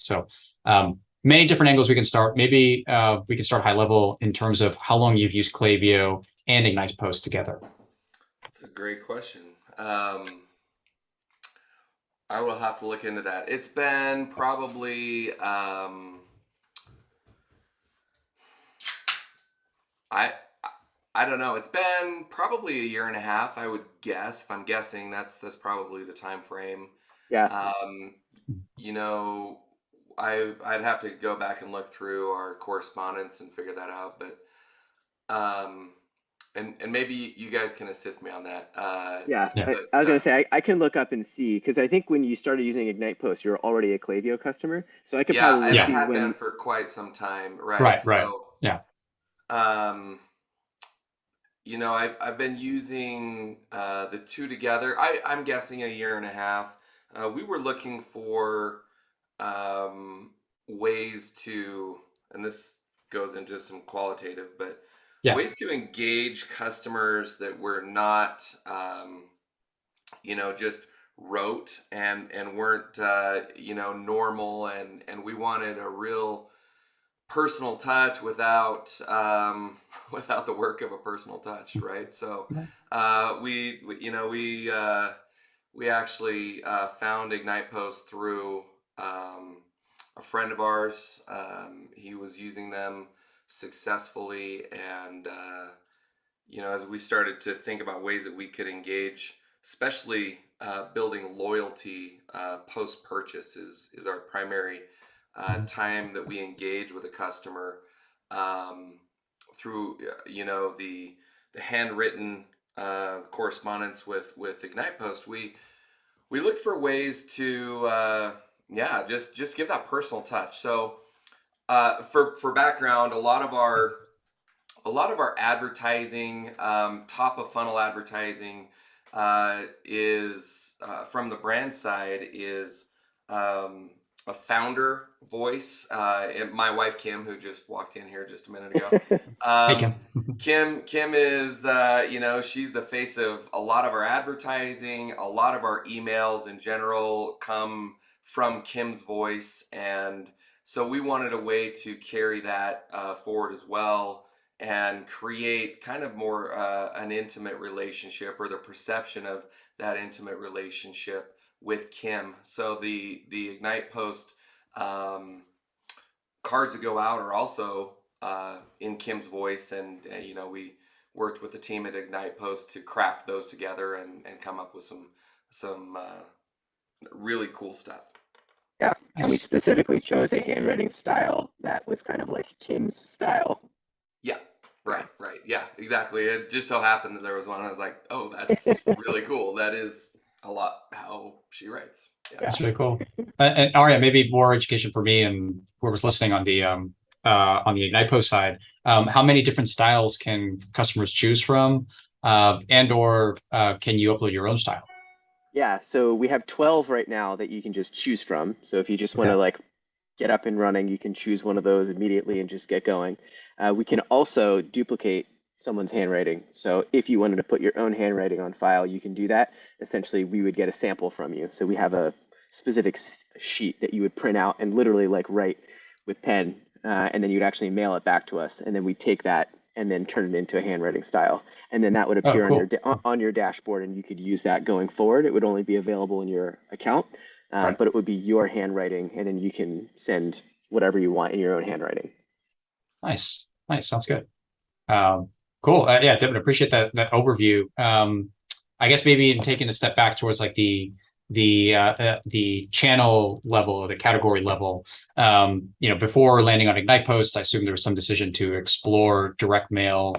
So many different angles we can start. Maybe we can start high level in terms of how long you've used Klaviyo and IgnitePOST together. That's a great question. Um, I will have to look into that. It's been probably I I don't know. It's been probably a year and a half, I would guess. If I'm guessing, that's probably the time frame. Yeah. Um, you know, I'd have to go back and look through our correspondence and figure that out, but um, and maybe you guys can assist me on that. Yeah, Yeah. I But was gonna say I can look up and see because I think when you started using IgnitePost, you're already a Klaviyo customer, so I could yeah, probably I Yeah. see had been when. for quite some time, right? Right. Right. So, Yeah. um, I've been using the two together. I'm guessing a year and a half. We were looking for um, ways to, and this goes into some qualitative, but Yeah. ways to engage customers that were not, just rote and weren't, normal, and we wanted a real personal touch without without the work of a personal touch, right? So we actually found IgnitePost through a friend of ours. He was using them successfully, and as we started to think about ways that we could engage, especially building loyalty post purchase is our primary time that we engage with a customer um, through the handwritten correspondence with IgnitePost. We looked for ways to just give that personal touch. So for background, a lot of our advertising, top of funnel advertising, is from the brand side is a founder voice. And my wife Kim, who just walked in here just a minute ago, Hey, um, Kim. Kim is she's the face of a lot of our advertising. A lot of our emails in general come from Kim's voice, and so we wanted a way to carry that forward as well and create kind of more an intimate relationship, or the perception of that intimate relationship with Kim. So the Ignite Post cards that go out are also in Kim's voice, and we worked with the team at Ignite Post to craft those together and come up with some really cool stuff. Yeah, and we Nice. specifically chose a handwriting style that was kind of like Kim's style. Yeah, Yeah. right. Yeah, exactly. It just so happened that there was one. I was like, oh, that's really cool. That is a lot how she writes. Yeah. Yeah. That's really cool. And Arya, maybe more education for me and whoever's listening on the IgnitePost side. How many different styles can customers choose from, and or can you upload your own style? Yeah, so we have 12 right now that you can just choose from. So if you just want Okay. to like get up and running, you can choose one of those immediately and just get going. We can also duplicate someone's handwriting. So if you wanted to put your own handwriting on file, you can do that. Essentially, we would get a sample from you. So we have a specific sheet that you would print out and literally like write with pen, and then you'd actually mail it back to us, and then we take that and then turn it into a handwriting style, and then that would Oh, appear on your cool. on your dashboard, and you could use that going forward. It would only be available in your account, Right. but it would be your handwriting, and then you can send whatever you want in your own handwriting. Nice. Nice. Sounds good. Um, cool. Yeah, Devin, appreciate that overview. I guess maybe in taking a step back towards like the channel level or the category level. Before landing on IgnitePost, I assume there was some decision to explore direct mail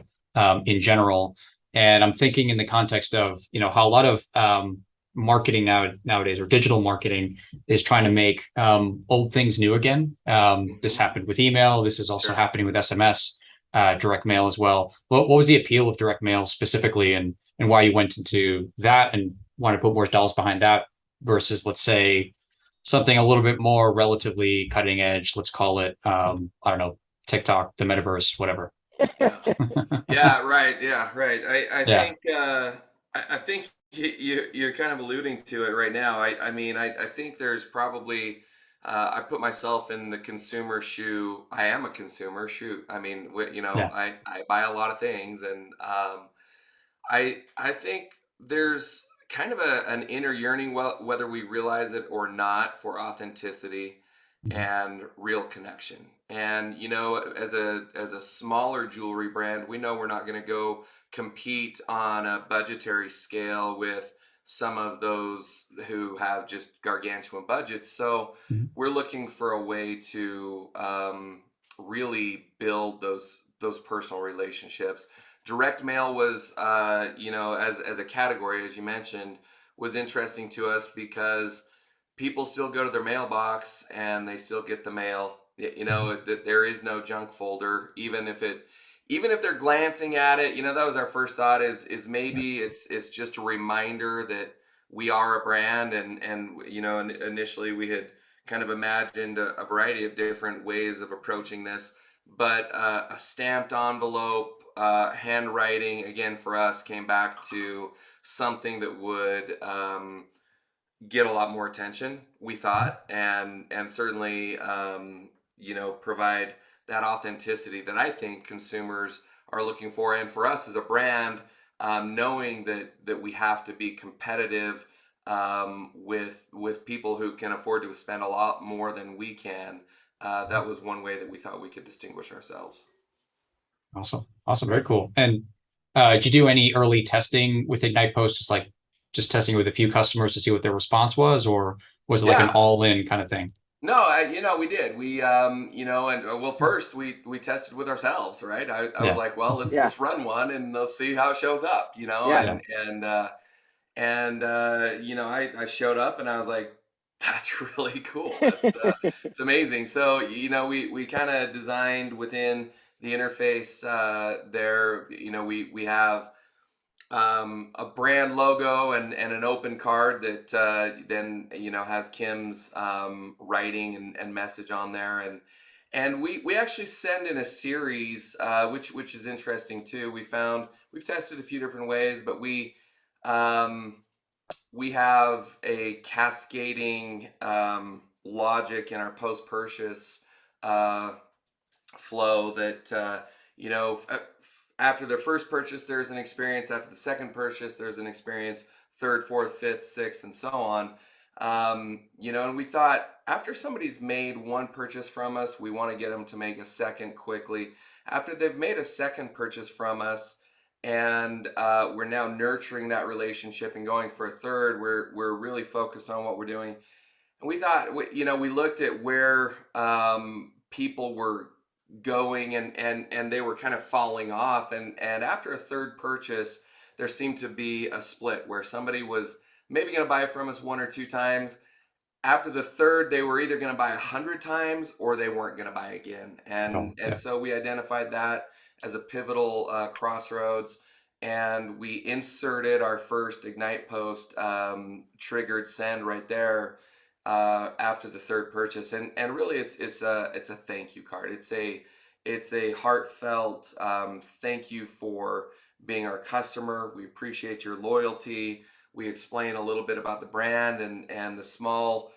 in general. And I'm thinking in the context of how a lot of marketing nowadays, or digital marketing, is trying to make old things new again. This Hmm. happened with email. This is also Sure. happening with SMS, direct mail as well. What was the appeal of direct mail specifically, and why you went into that and want to put more dollars behind that versus, let's say, something a little bit more relatively cutting edge? Let's call it, I don't know, TikTok, the metaverse, whatever. Yeah. Yeah. Right. Yeah. Right. I Yeah. think I think you're kind of alluding to it right now. I mean, I think there's probably I put myself in the consumer shoe. I am a consumer. Shoot, I mean, Yeah. I buy a lot of things, and I think there's kind of an inner yearning, whether we realize it or not, for authenticity Mhm. and real connection. And as a smaller jewelry brand, we know we're not going to go compete on a budgetary scale with some of those who have just gargantuan budgets. So Mhm. we're looking for a way to really build those personal relationships. Direct mail was, as a category, as you mentioned, was interesting to us because people still go to their mailbox and they still get the mail. Mhm. That there is no junk folder, even if they're glancing at it. That was our first thought, is Yeah. maybe it's just a reminder that we are a brand, and initially we had kind of imagined a variety of different ways of approaching this, but a stamped envelope, handwriting, again, for us, came back to something that would get a lot more attention, we Mhm. thought, and certainly provide that authenticity that I think consumers are looking for. And for us as a brand, knowing that we have to be competitive with people who can afford to spend a lot more than we can. That was one way that we thought we could distinguish ourselves. Awesome. Awesome. Very cool. And did you do any early testing with IgnitePOST, just testing with a few customers to see what their response was, or was it like an Yeah. all-in kind of thing? No, we did. And well, first we tested with ourselves, right? I was Yeah. like, well, Yeah, let's run one and let's see how it shows up, yeah. Yeah. I showed up and I was like, that's really cool. It's amazing. So, we kind of designed within the interface there. We have a brand logo and an open card that then has Kim's writing and message on there, and we actually send in a series, which is interesting too. We've tested a few different ways, but um, we have a cascading logic in our post purchase uh, flow that after their first purchase there's an experience, after the second purchase there's an experience, third, fourth, fifth, sixth, and so on. And we thought, after somebody's made one purchase from us, we want to get them to make a second quickly. After they've made a second purchase from us, and we're now nurturing that relationship and going for a third, we're really focused on what we're doing. And we thought, we looked at where people were going, and they were kind of falling off. And after a third purchase, there seemed to be a split where somebody was maybe going to buy from us one or two times. After the third, they were either going to buy 100 times or they weren't going to buy again. Oh, And yeah. so we identified that as a pivotal crossroads, and we inserted our first IgnitePOST triggered send right there after the third purchase. And really, it's a thank you card. It's a heartfelt thank you for being our customer. We appreciate your loyalty. We explain a little bit about the brand and the small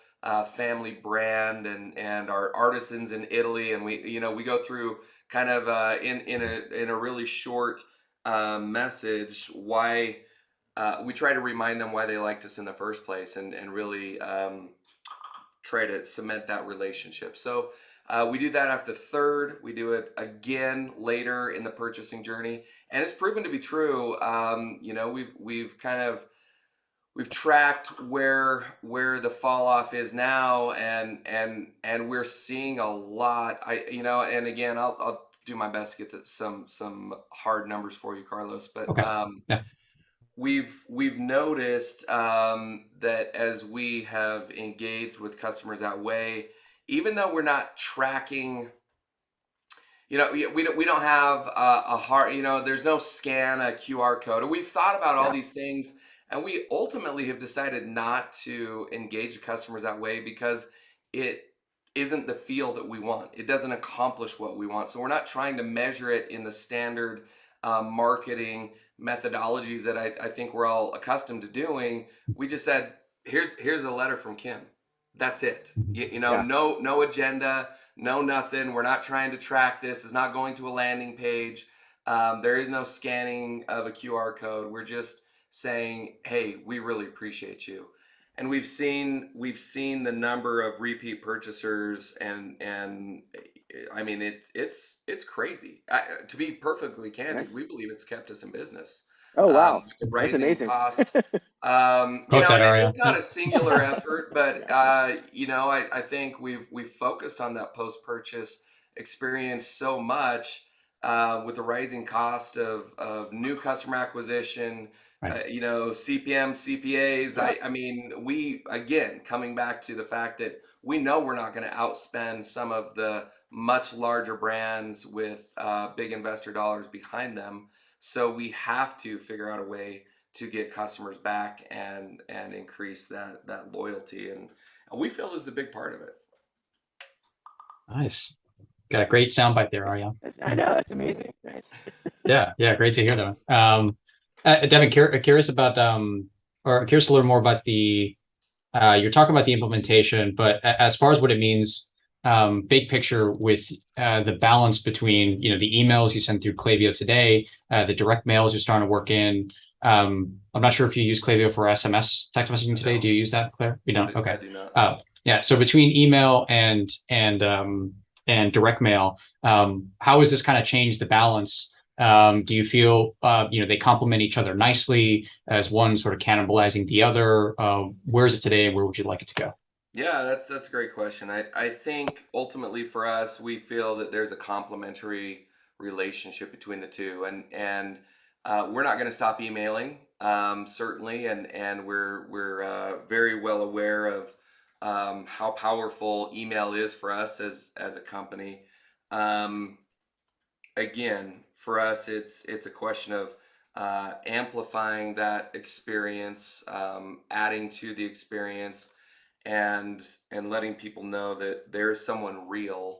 family brand, and our artisans in Italy. And we go through kind of in a really short message why we try to remind them why they liked us in the first place, and really try to cement that relationship. So we do that after third. We do it again later in the purchasing journey, and it's proven to be true. We've tracked where the fall off is now, and we're seeing a lot. And again, I'll do my best to get some hard numbers for you, Carlos, but Okay. Yeah. we've noticed that as we have engaged with customers that way, even though we're not tracking, we don't have a hard, there's no scan a QR code. We've thought about all Yeah. these things, and we ultimately have decided not to engage the customers that way because it isn't the feel that we want. It doesn't accomplish what we want. So we're not trying to measure it in the standard marketing methodologies that I think we're all accustomed to doing. We just said, here's a letter from Kim. That's it. Mhm. You know, Yeah. no agenda, no nothing. We're not trying to track this. It's not going to a landing page. There is no scanning of a QR code. We're just saying, hey, we really appreciate you. And we've seen the number of repeat purchasers, and I mean it's crazy. To be perfectly candid, Nice. we believe it's kept us in business. Oh, wow. With the That's rising amazing. cost, Quote that, and Aria. it's not a singular effort, but Exactly. I think we've focused on that post purchase experience so much, with the rising cost of new customer acquisition, Right. CPM, CPAs. Yeah. I mean, we again coming back to the fact that we know we're not going to outspend some of the much larger brands with big investor dollars behind them. So we have to figure out a way to get customers back and increase that loyalty, and we feel this is a big part of it. Nice. Got a great soundbite there, Nice. Aria. I know, that's amazing. Nice. Yeah, yeah, great to hear that. Devin, curious about or curious to learn more about the you're talking about the implementation, but as far as what it means, big picture with the balance between the emails you send through Klaviyo today, the direct mails you're starting to work in. I'm not sure if you use Klaviyo for SMS text messaging I today. don't. Do you use that, Claire? You don't? I Okay. do not. Yeah. So between email and direct mail, how has this kind of changed the balance? Do you feel they complement each other nicely? As one sort of cannibalizing the other? Where is it today, and where would you like it to go? Yeah, that's a great question. I think ultimately for us, we feel that there's a complementary relationship between the two, and we're not going to stop emailing, certainly, and we're very well aware of how powerful email is for us as a company. Um, Again, for us, it's a question of amplifying that experience, adding to the experience, and letting people know that there's someone real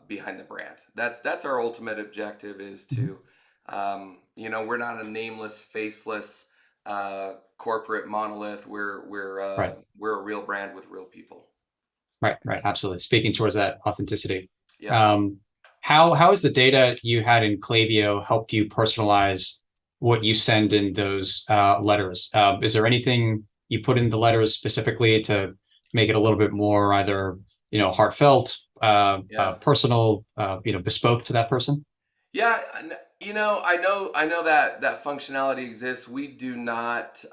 behind the brand. That's our ultimate objective. Is Mhm. to, we're not a nameless, faceless corporate monolith. Right, We're a real brand with real people. right, right. Absolutely. Speaking towards that authenticity. Yep. Um, how has the data you had in Klaviyo helped you personalize what you send in those letters? Is there anything you put in the letters specifically to make it a little bit more either heartfelt, Yeah. personal, bespoke to that person? Yeah, I know that functionality exists. We do not.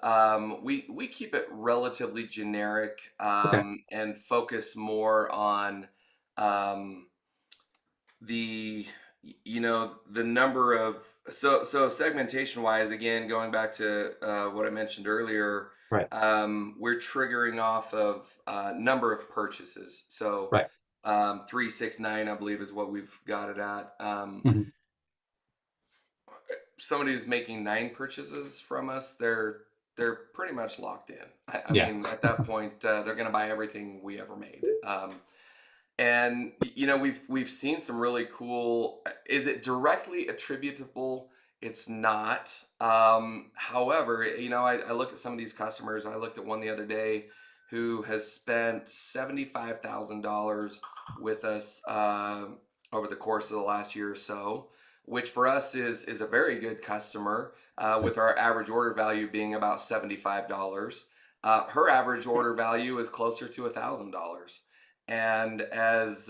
We keep it relatively generic, Okay. and focus more on um, the the number of, so segmentation wise, again going back to what I mentioned earlier. Right. We're triggering off of number of purchases. So Right. 369, I believe, is what we've got it at. Mhm. Somebody who's making 9 purchases from us, they're pretty much locked in. I Yeah. mean, at that point, they're going to buy everything we ever made. And we've seen some really cool. Is it directly attributable? It's not. However, I look at some of these customers. I looked at one the other day who has spent $75,000 with us over the course of the last year or so, which for us is a very good customer, Right. with our average order value being about $75. Her average order value is closer to $1,000. And as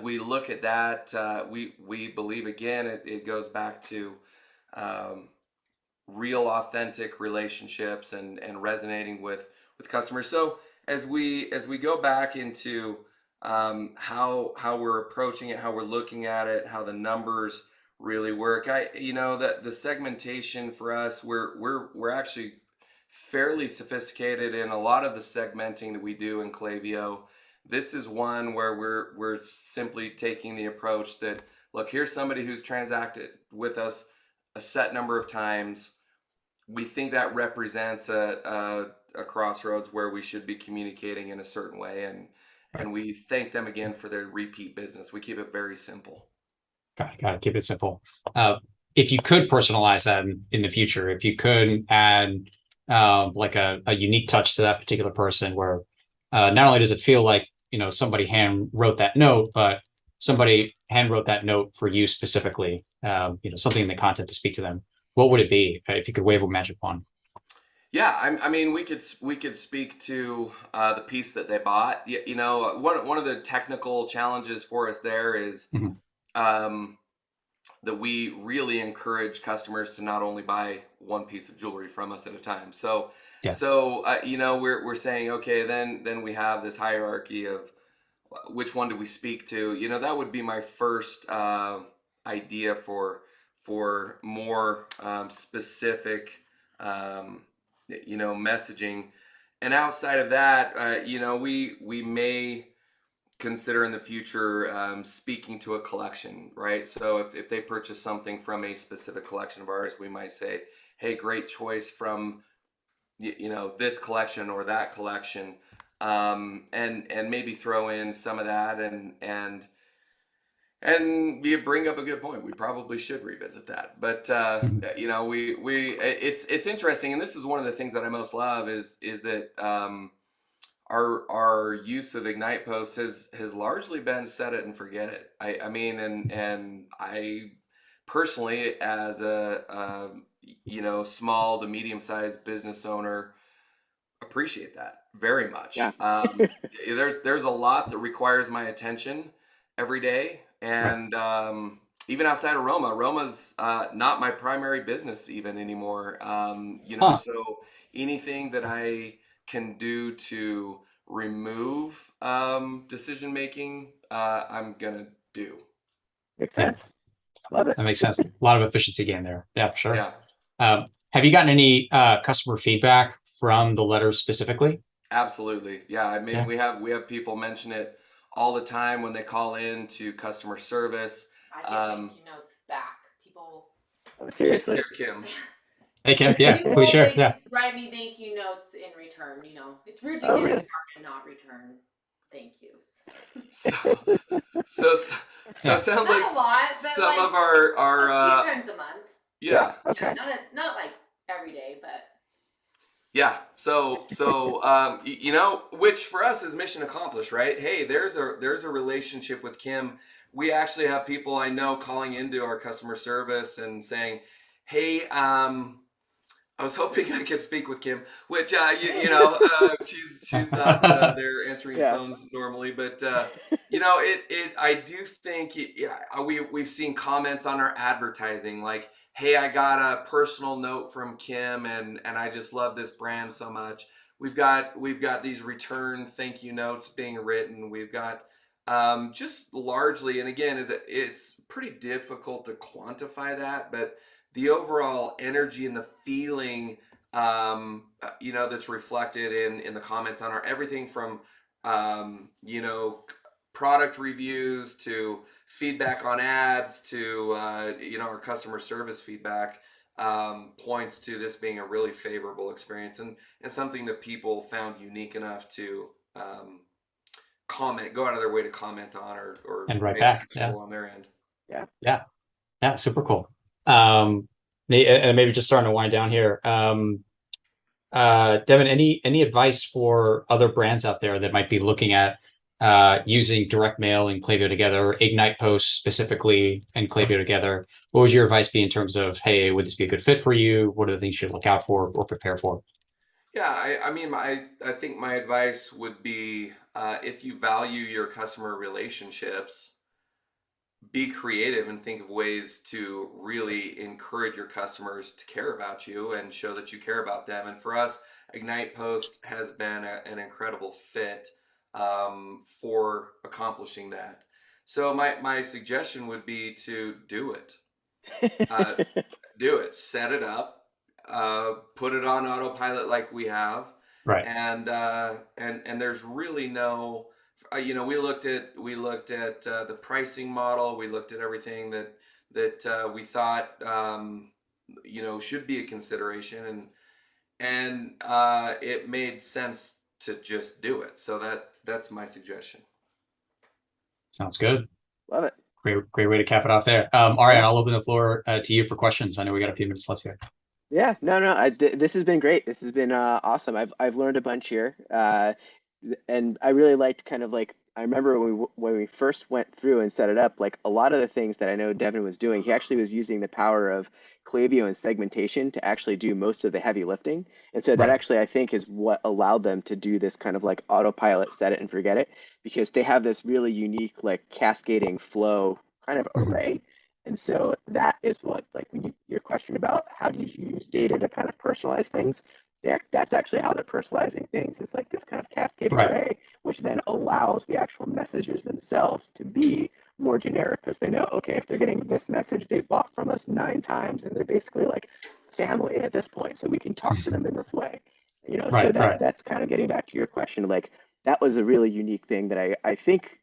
we look at that, we believe, again, it goes back to um, real, authentic relationships, and resonating with customers. So as we go back into how we're approaching it, how we're looking at it, how the numbers really work, that the segmentation for us, we're actually fairly sophisticated in a lot of the segmenting that we do in Klaviyo. This is one where we're simply taking the approach that, look, here's somebody who's transacted with us a set number of times. We think that represents a crossroads where we should be communicating in a certain way, Right. and we thank them again for their repeat business. We keep it very simple. Got it. Got it. Keep it simple. Uh, if you could personalize that in the future, if you could add like a unique touch to that particular person, where not only does it feel like, somebody hand wrote that note, but somebody hand wrote that note for you specifically, something in the content to speak to them. What would it be if you could wave a magic wand? Yeah, I mean, we could speak to the piece that they bought. One of the technical challenges for us there is Mhm. um, that we really encourage customers to not only buy one piece of jewelry from us at a time. So, Yeah. we're saying, okay, then we have this hierarchy of which one do we speak to. That would be my first idea for more specific, messaging. And outside of that, we may consider in the future speaking to a collection, right? So if they purchase something from a specific collection of ours, we might say, hey, great choice from this collection or that collection, and maybe throw in some of that, and you bring up a good point. We probably should revisit that, but Mhm. it's interesting, and this is one of the things that I most love is that our use of IgnitePOST has largely been set it and forget it. I mean, and I personally, as a small to medium sized business owner, appreciate that very much. Yeah. There's a lot that requires my attention every day, Right. and even outside of Roma's not my primary business even anymore. Huh. So anything that I can do to remove decision making, I'm gonna do. Makes Yeah, sense. Love it. that makes sense. A lot of efficiency gain there. Yeah, for sure. Yeah. Have you gotten any customer feedback from the letters specifically? Absolutely. Yeah. I mean, Yeah. we have people mention it all the time when they call in to customer service. I get thank you notes back. People, Oh, seriously. Here's Kim. Hey, Kim. Yeah, you please share. always Yeah. write me thank you notes in return. It's rude to Oh, get really? it back and not return thank yous. So, so Yeah. sounds Not like a lot, but some like of our a few times a month. yeah. Okay. Not like every day, but Yeah. So which for us is mission accomplished, right? Hey, there's a relationship with Kim. We actually have people I know calling into our customer service and saying, "Hey, I was hoping I could speak with Kim," which she's not there answering the Yeah. phones normally, but it I do think yeah, we've seen comments on our advertising like, "Hey, I got a personal note from Kim, and I just love this brand so much." We've got these return thank you notes being written. We've got just largely, and again, it's pretty difficult to quantify that, but the overall energy and the feeling that's reflected in the comments on our everything from product reviews to feedback on ads to our customer service feedback, points to this being a really favorable experience and something that people found unique enough to go out of their way to comment on or And right make back. Yeah. actionable on their end. Yeah. Yeah. Yeah. Super cool. And maybe just starting to wind down here. Devin, any advice for other brands out there that might be looking at using direct mail and Klaviyo together, IgnitePOST specifically and Klaviyo together? What would your advice be in terms of, hey, would this be a good fit for you? What are the things you should look out for or prepare for? Yeah, I mean, I think my advice would be if you value your customer relationships, be creative and think of ways to really encourage your customers to care about you and show that you care about them. And for us, IgnitePOST has been an incredible fit for accomplishing that. So my suggestion would be to do it. Uh, do it. Set it up. Put it on autopilot like we have, Right. and there's really no. We looked at the pricing model. We looked at everything that we thought should be a consideration, and it made sense to just do it. So that's my suggestion. Sounds good. Love it. Great way to cap it off there. All right, Yeah. I'll open the floor to you for questions. I know we got a few minutes left here. Yeah. No. This has been great. This has been awesome. I've learned a bunch here. and I really liked kind of like, I remember when we first went through and set it up, like a lot of the things that I know Devin was doing, he actually was using the power of Klaviyo and segmentation to actually do most of the heavy lifting. And so that Right. actually, I think, is what allowed them to do this kind of like autopilot, set it and forget it, because they have this really unique, like cascading flow kind of Mhm. array. And so that is what, like, when your question about how do you use data to kind of personalize things, yeah, that's actually how they're personalizing things. It's like this kind of cascading Right. array, which then allows the actual messages themselves to be more generic because they know, okay, if they're getting this message, they bought from us 9 times and they're basically like family at this point, so we can talk to them in this way. So Right. Right. that's kind of getting back to your question. Like that was a really unique thing that I think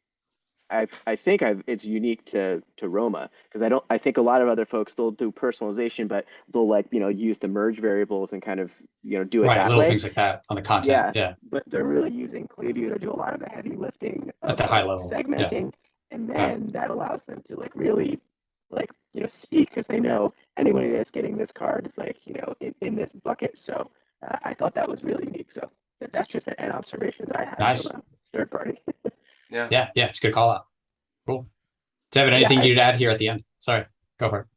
it's unique to Roma because I think a lot of other folks they'll do personalization, but they'll like use the merge variables and kind of do it Right. that Little way. things like that on the content. Yeah, Yeah. but they're really using Klaviyo to do a lot of the heavy lifting At of the high like level. Yeah. segmenting, and Yeah. then that allows them to like really like speak because they know anybody that's getting this card is like in this bucket. So I thought that was really unique. So that's just an observation that I had from Nice. a third party. Yeah. Yeah. Yeah. It's a good call out. Cool. Devin, Yeah, anything you'd add here at the end? Sorry. Go for it.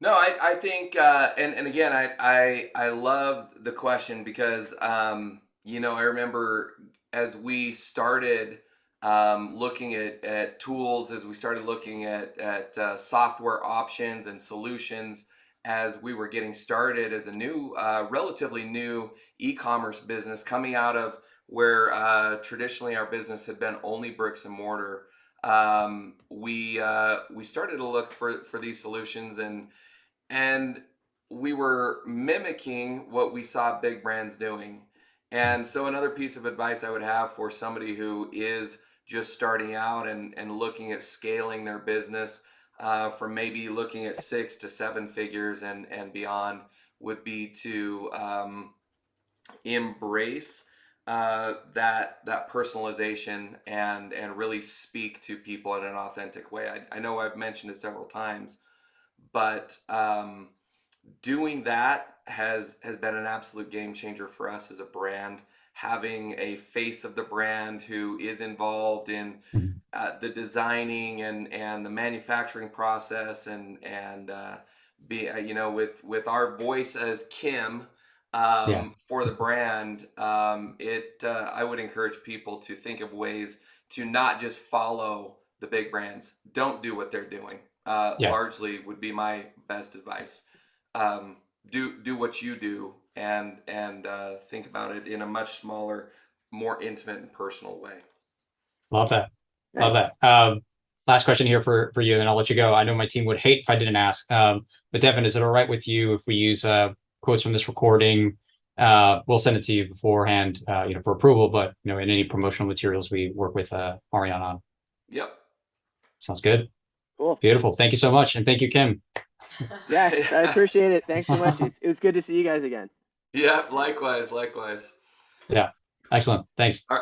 No, I think, and again, I love the question because, I remember as we started looking at tools, as we started looking at software options and solutions, as we were getting started as a new, relatively new e-commerce business coming out of where traditionally our business had been only bricks and mortar. We started to look for these solutions and we were mimicking what we saw big brands doing. And so another piece of advice I would have for somebody who is just starting out and looking at scaling their business from maybe looking at 6 to 7 figures and beyond would be to embrace that personalization and really speak to people in an authentic way. I know I've mentioned it several times, but doing that has been an absolute game changer for us as a brand. Having a face of the brand who is involved in Mhm. the designing and the manufacturing process and be with our voice as Kim Yeah. for the brand. I would encourage people to think of ways to not just follow the big brands. Don't do what they're doing. Yeah. Largely would be my best advice. Do what you do and think about it in a much smaller, more intimate and personal way. Love that. Love Nice. that. Last question here for you, and I'll let you go. I know my team would hate if I didn't ask. But Devin, is it all right with you if we use quotes from this recording? We'll send it to you beforehand, for approval. But in any promotional materials we work with Marianne on. Yep. Sounds good. Cool. Beautiful. Thank you so much, and thank you, Kim. Yeah, I appreciate it. Thanks so much. It was good to see you guys again. Yeah. Likewise. Yeah. Excellent. Thanks. All right.